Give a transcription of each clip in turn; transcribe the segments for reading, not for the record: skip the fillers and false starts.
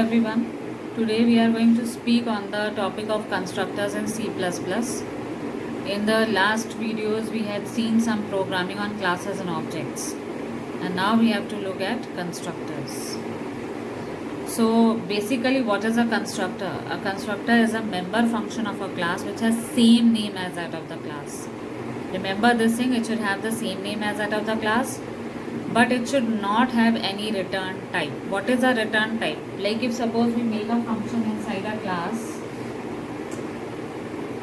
everyone. Today we are going to speak on the topic of constructors in C++. In the last videos we had seen some programming on classes and objects, and now we have to look at constructors. So basically, what is a constructor? A constructor is a member function of a class which has same name as that of the class. Remember this thing, it should have the same name as that of the class, but it should not have any return type. What is a return type? Like if suppose we make a function inside a class,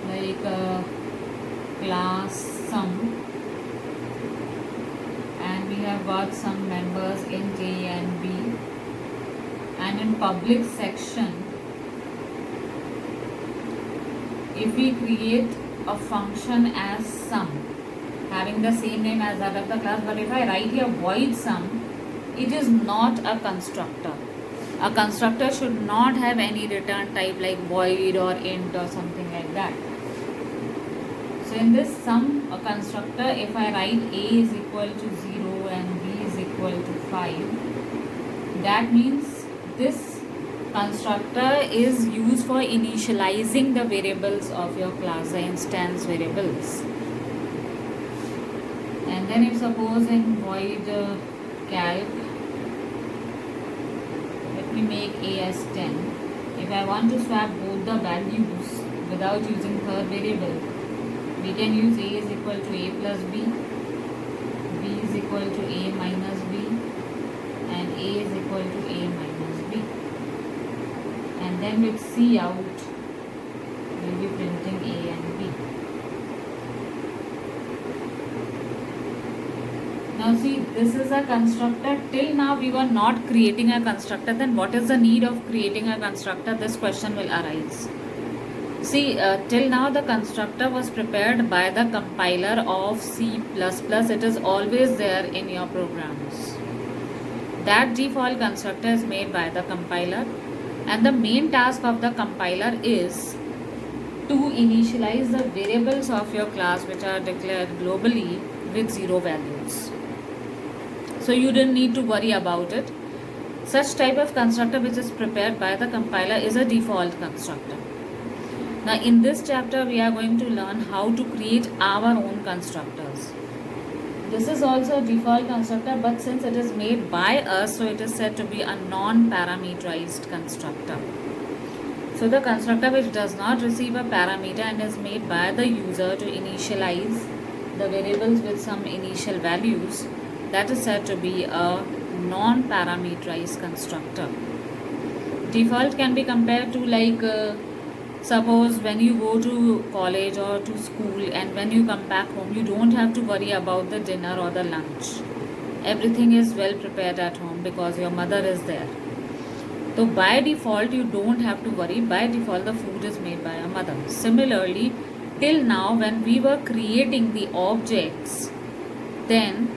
like class sum, and we have got some members int a and b, and in public section, if we create a function as sum having the same name as that of the class, but if I write here void sum, it is not a constructor. A constructor should not have any return type like void or int or something like that. So in this sum, a constructor, if I write a is equal to 0 and b is equal to 5, that means this constructor is used for initializing the variables of your class, the instance variables. And then if suppose in void calc, let me make a as 10. If I want to swap both the values without using third variable, we can use a is equal to a plus b is equal to a minus b, and a is equal to a minus b. And then with cout, we will be printing a and b. Now see, this is a constructor. Till now we were not creating a constructor. Then what is the need of creating a constructor? This question will arise. See, till now the constructor was prepared by the compiler of C++. It is always there in your programs. That default constructor is made by the compiler, and the main task of the compiler is to initialize the variables of your class which are declared globally with 0 values. So you didn't need to worry about it. Such type of constructor which is prepared by the compiler is a default constructor. Now in this chapter we are going to learn how to create our own constructors. This is also a default constructor, but since it is made by us, so it is said to be a non-parameterized constructor. So the constructor which does not receive a parameter and is made by the user to initialize the variables with some initial values, that is said to be a non-parameterized constructor. Default can be compared to like suppose when you go to college or to school, and when you come back home, you don't have to worry about the dinner or the lunch. Everything is well prepared at home because your mother is there. So by default you don't have to worry. By default the food is made by your mother. Similarly, till now when we were creating the objects, then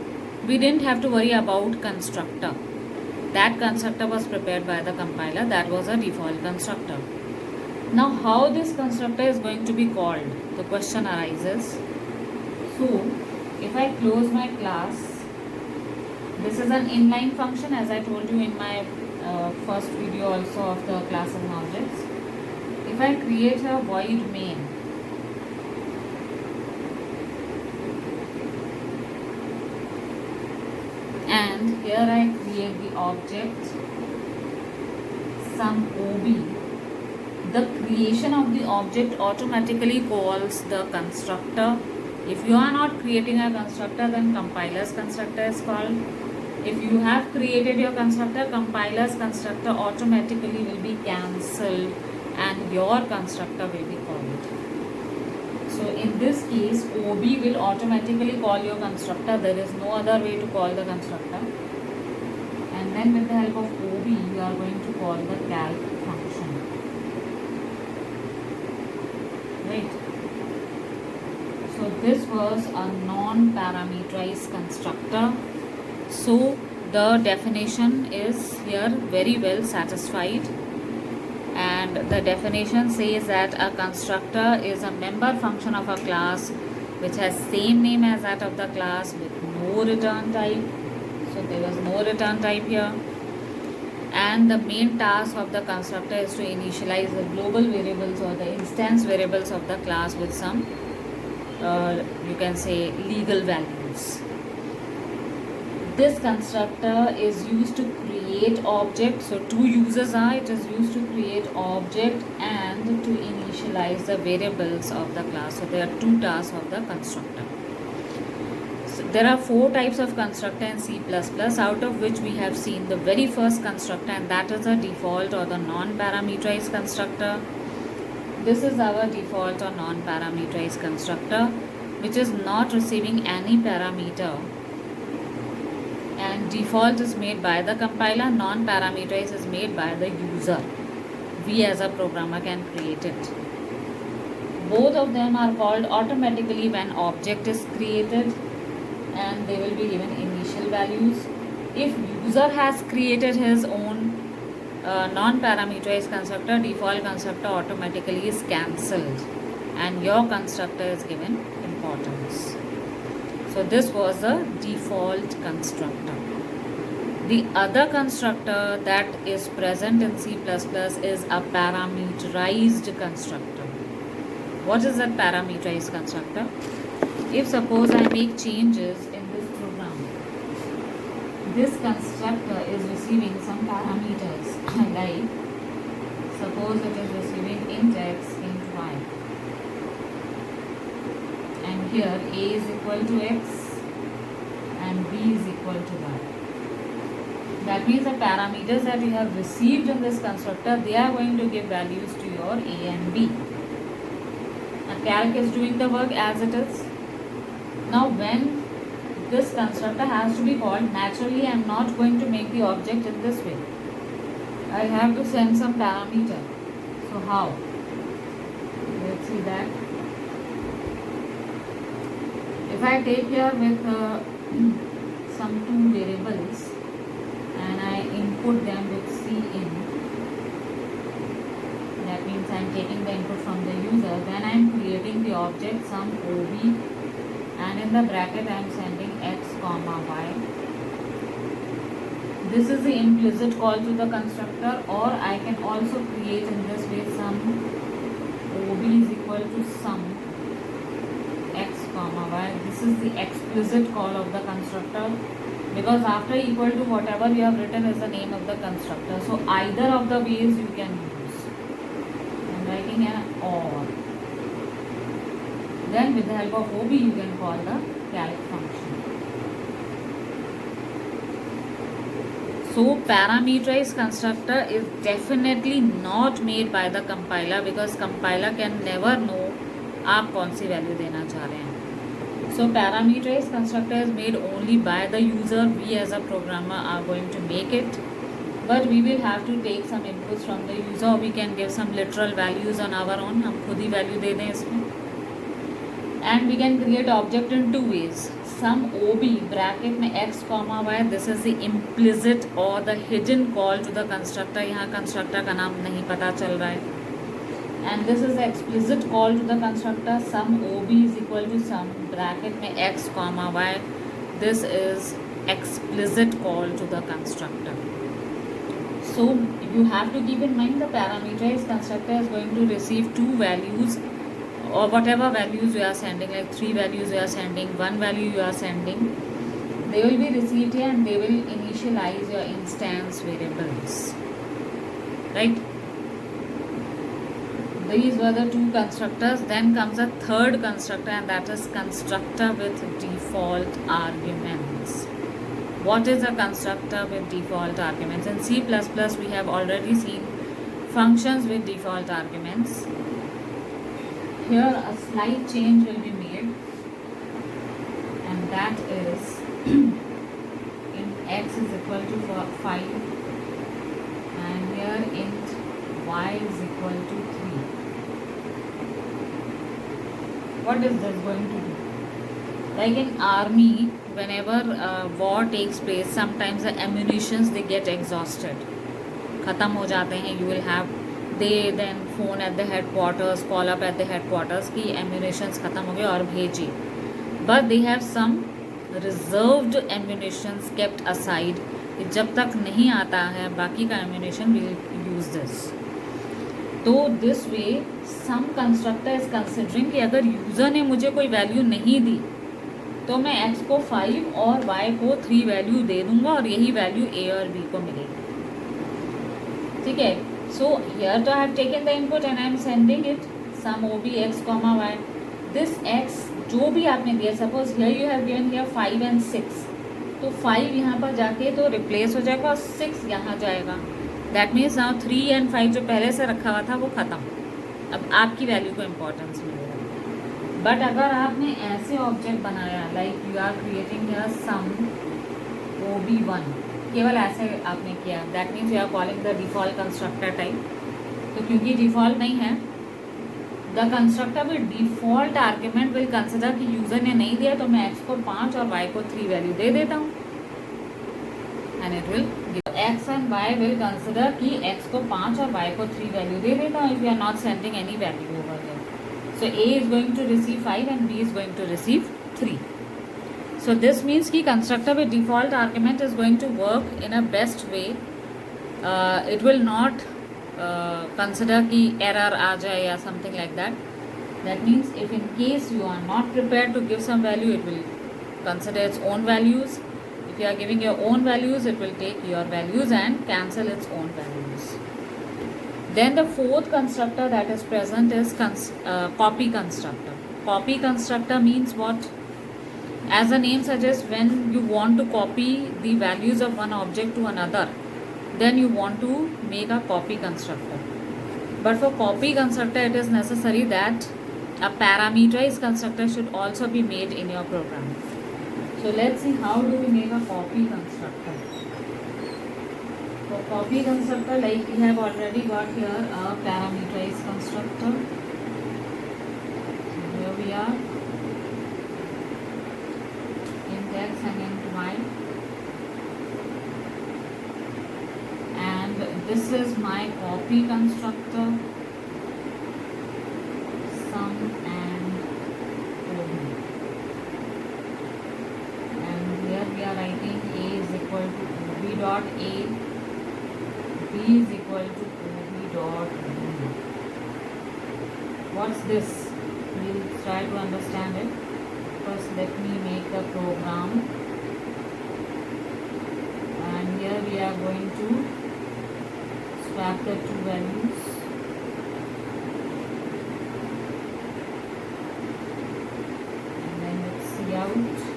we didn't have to worry about constructor. That constructor was prepared by the compiler. That was a default constructor. Now how this constructor is going to be called? The question arises. So if I close my class, this is an inline function as I told you in my first video also of the classes and objects. If I create a void main, and here I create the object sum ob, the creation of the object automatically calls the constructor. If you are not creating a constructor, then compiler's constructor is called. If you have created your constructor, compiler's constructor automatically will be cancelled and your constructor will be called. So in this case, OB will automatically call your constructor. There is no other way to call the constructor. And then with the help of OB, you are going to call the calc function. Right? So this was a non-parameterized constructor. So the definition is here very well satisfied, and the definition says that a constructor is a member function of a class which has same name as that of the class with no return type. So there was no return type here. and the main task of the constructor is to initialize the global variables or the instance variables of the class with some you can say legal values. This constructor is used to create object. So two uses are, it is used to create object and to initialize the variables of the class. So there are two tasks of the constructor. So there are four types of constructor in C++, out of which we have seen the very first constructor, and that is a default or the non-parameterized constructor. This is our default or non-parameterized constructor, which is not receiving any parameter, and default is made by the compiler, non-parameterized is made by the user. We as a programmer can create it. Both of them are called automatically when object is created, and they will be given initial values. If user has created his own non-parameterized constructor, default constructor automatically is cancelled and your constructor is given importance. So this was the default constructor. The other constructor that is present in C++ is a parameterized constructor. What is that parameterized constructor? If suppose I make changes in this program, this constructor is receiving some parameters like suppose it is receiving int x, int y, and here a is equal to x and b is equal to y. That means the parameters that you have received in this constructor, they are going to give values to your a and b. And calc is doing the work as it is. Now when this constructor has to be called, naturally I am not going to make the object in this way. I have to send some parameter. So how? Let's see that. If I take here with some two variables and I input them with cin, that means I am taking the input from the user, then I am creating the object some ob, and in the bracket I am sending x comma y. This is the implicit call to the constructor, or I can also create in this way some ob is equal to sum x comma y. This is the explicit call of the constructor, because after equal to whatever you have written is the name of the constructor. So either of the ways you can use. I am writing an or. Then with the help of ob you can call the calc function. So parameterized constructor is definitely not made by the compiler, because compiler can never know आप कौन सी value देना चाह रहे हैं. So parameterized constructor is made only by the user. We as a programmer are going to make it, but we will have to take some inputs from the user. We can give some literal values on our own. हम खुद ही value दे दें इसमें. And we can create object in two ways. Some ob bracket में x comma y, this is the implicit or the hidden call to the constructor. यहाँ constructor का नाम नहीं पता चल रहा है. And this is the explicit call to the constructor. Sum ob is equal to sum bracket में x comma y. This is explicit call to the constructor. So you have to keep in mind the parameterized constructor is going to receive two values, or whatever values you are sending, like 3 values you are sending, 1 value you are sending, they will be received here and they will initialize your instance variables, right? These were the two constructors. Then comes a third constructor, and that is constructor with default arguments. What is a constructor with default arguments? In C++ we have already seen functions with default arguments. Here a slight change will be made, and that is int x is equal to 5 and here int y is equal to 3. What is this going to do? Like in army, whenever war takes place, sometimes the ammunitions they get exhausted, खत्म हो जाते हैं. You will have, they then phone at the headquarters, call up at the headquarters कि ammunitions खत्म हो गए और भेजिए. But they have some reserved ammunitions kept aside जब तक नहीं आता है बाकी का एम्यूनेशन विल यूज दिस। तो this way some constructor is considering कि अगर यूज़र ने मुझे कोई वैल्यू नहीं दी तो मैं x को 5 और y को 3 वैल्यू दे दूंगा और यही वैल्यू a और b को मिलेगी। ठीक है, सो हियर तो I have taken the input and I am sending it some O B X comma Y. This x जो भी आपने दिया, suppose here you have given here 5 and 6, तो 5 यहाँ पर जाके तो रिप्लेस हो जाएगा और 6 यहाँ जाएगा। दैट मीन्स नाउ 3 एंड 5 जो पहले से रखा हुआ था वो ख़त्म, अब आपकी वैल्यू को इम्पोर्टेंस मिलेगा। बट अगर आपने ऐसे ऑब्जेक्ट बनाया like you are creating here some OB1, केवल ऐसे आपने किया, that means you are calling the default constructor type. तो क्योंकि डिफ़ॉल्ट नहीं है, the constructor will default argument will consider कि यूज़र ने नहीं दिया तो मैं x को 5 और y को 3 वैल्यू दे देता हूँ and it will x and y will consider कि x को 5 और y को 3 वैल्यू दे देता हूँ if you are not sending any value over here. So A is going to receive 5 and B is going to receive 3. So this means कि constructor with default argument is going to work in a best way. It will not consider कि error आ जाए या something like that. That means if in case you are not prepared to give some value, it will consider its own values. If you are giving your own values, it will take your values and cancel its own values. Then the fourth constructor that is present is copy constructor. Copy constructor means what? As the name suggests, when you want to copy the values of one object to another, then you want to make a copy constructor. But for copy constructor, it is necessary that a parameterized constructor should also be made in your program. So let's see how do we make a copy constructor. For copy constructor, like we have already got here a parameterized constructor. So here we are, int x and int y, and this is my copy constructor, sum and ob, and here we are writing a is equal to ob dot a, b is equal to ob dot b. What's this? We'll try to understand it. First let me make the program, and here we are going to swap the two values, and then let's see out.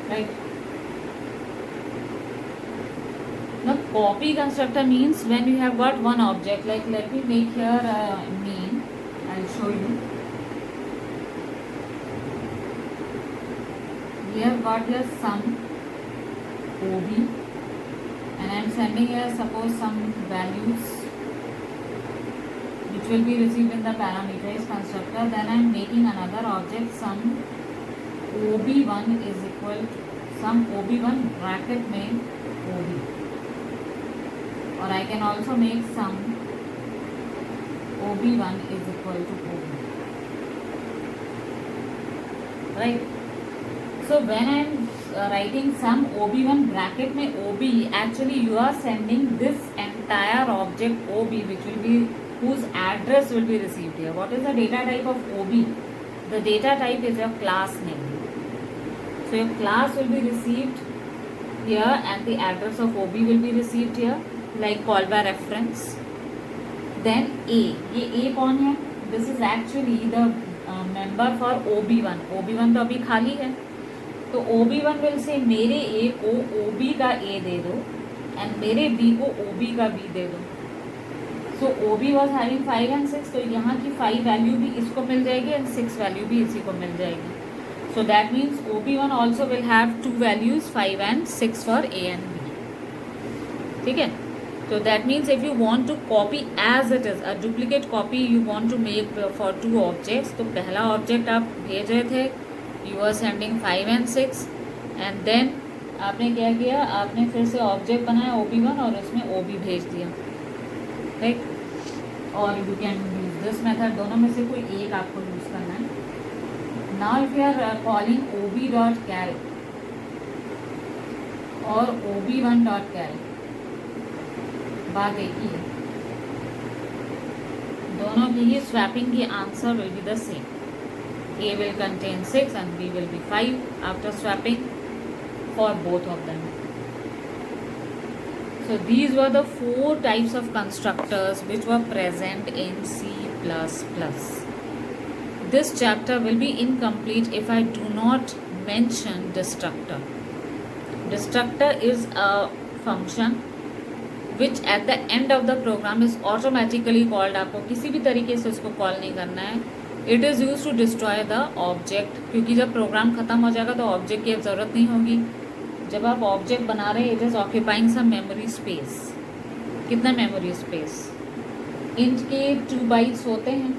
Right. Now copy constructor means when you have got one object, like let me make here a name, I'll show you. We have got here sum OB and I am sending here suppose some values which will be received in the parameterized constructor. Then I am making another object sum OB1 is equal to sum OB1 bracket में OB, or I can also make sum OB1 is equal to OB. Right. So when I am writing sum OB1 bracket में OB, actually you are sending this entire object OB which will be whose address will be received here. What is the data type of OB? The data type is your class name. So your class will be received here and the address of OB will be received here, like call by reference. Then A, ये A कौन है? This is actually the member for OB1. OB1 तो अभी खाली है, तो OB1 will say मेरे A को OB का A दे दो and मेरे B को OB का B दे दो. So OB was having 5 and 6, तो यहाँ की 5 वैल्यू भी इसको मिल जाएगी and 6 वैल्यू भी इसी को मिल जाएगी. So that means OB1 also will have two values 5 and 6 for A and B. ठीक है, so that means if you want to copy as it is, a duplicate copy you want to make for two objects, तो पहला object आप भेज रहे थे, you are sending 5 and 6 and then आपने क्या किया, आपने फिर से object बनाया OB1 और उसमें OB भेज दिया, right? Or you can use this method, दोनों में से कोई एक आपको यूज करना है. Now if you are calling ob.cal और ob1.cal, बात एक ही है, दोनों की ही स्वैपिंग की answer will be the same. A will contain 6 and B will be 5 after swapping for both of them. So these were the 4 types of constructors which were present in C++. This chapter will be incomplete if I do not mention destructor. Destructor is a function which at the end of the program is automatically called. आपको किसी भी तरीके से उसको call नहीं करना है. It is use to destroy the object, क्योंकि जब प्रोग्राम ख़त्म हो जाएगा तो ऑब्जेक्ट की अब ज़रूरत नहीं होगी. जब आप ऑब्जेक्ट बना रहे हैं, it is occupying some memory space. कितना मेमोरी स्पेस? इंच के 2 बाइट्स होते हैं,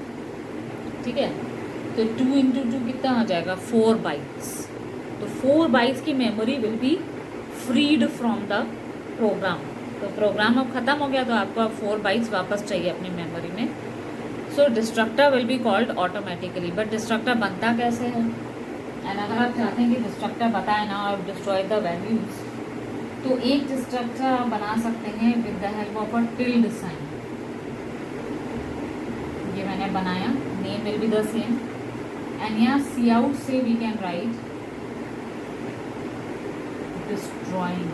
ठीक है, तो 2 इंटू 2 कितना आ जाएगा? 4 बाइट्स. तो 4 बाइट्स की memory will be freed from the program. तो प्रोग्राम अब ख़त्म हो गया तो आपको अब 4 बाइट्स वापस चाहिए अपनी मेमोरी में. So destructor will be called automatically. But destructor बनता कैसे है? एंड अगर आप चाहते हैं कि डिस्ट्रक्टर बताए ना और डिस्ट्रॉय द वैल्यूज, तो एक डिस्ट्रक्टर आप बना सकते हैं with the help of a tilde sign. ये मैंने बनाया, name will be the same, and यहाँ सी आउट से we can write destroying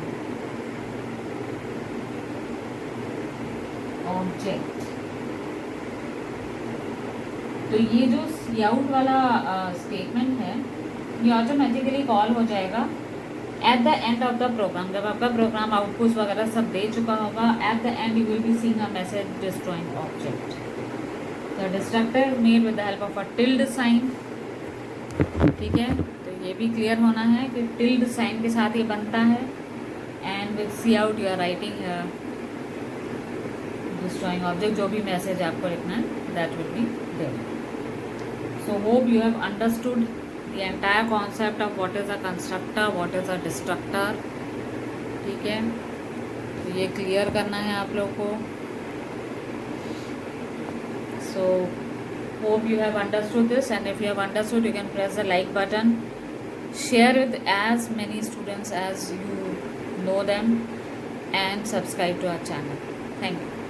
object. तो ये जो सी आउट वाला स्टेटमेंट है, ये ऑटोमेटिकली कॉल हो जाएगा at the end of the program. जब आपका प्रोग्राम आउटपुट वगैरह सब दे चुका होगा, at the end you will be seeing a message destroying object. The destructor made with the help of a tilde sign. ठीक है, तो ये भी क्लियर होना है कि टिल्ड साइन के साथ ये बनता है. And with cout you are writing destroying object. जो भी मैसेज आपको लिखना है that will be there. So hope you have understood the entire concept of what is a constructor, what is a destructor. ठीक है, तो ये clear करना है आप लोग को. So hope you have understood this, and if you have understood, you can press the like button, share with as many students as you know them, and subscribe to our channel. Thank you.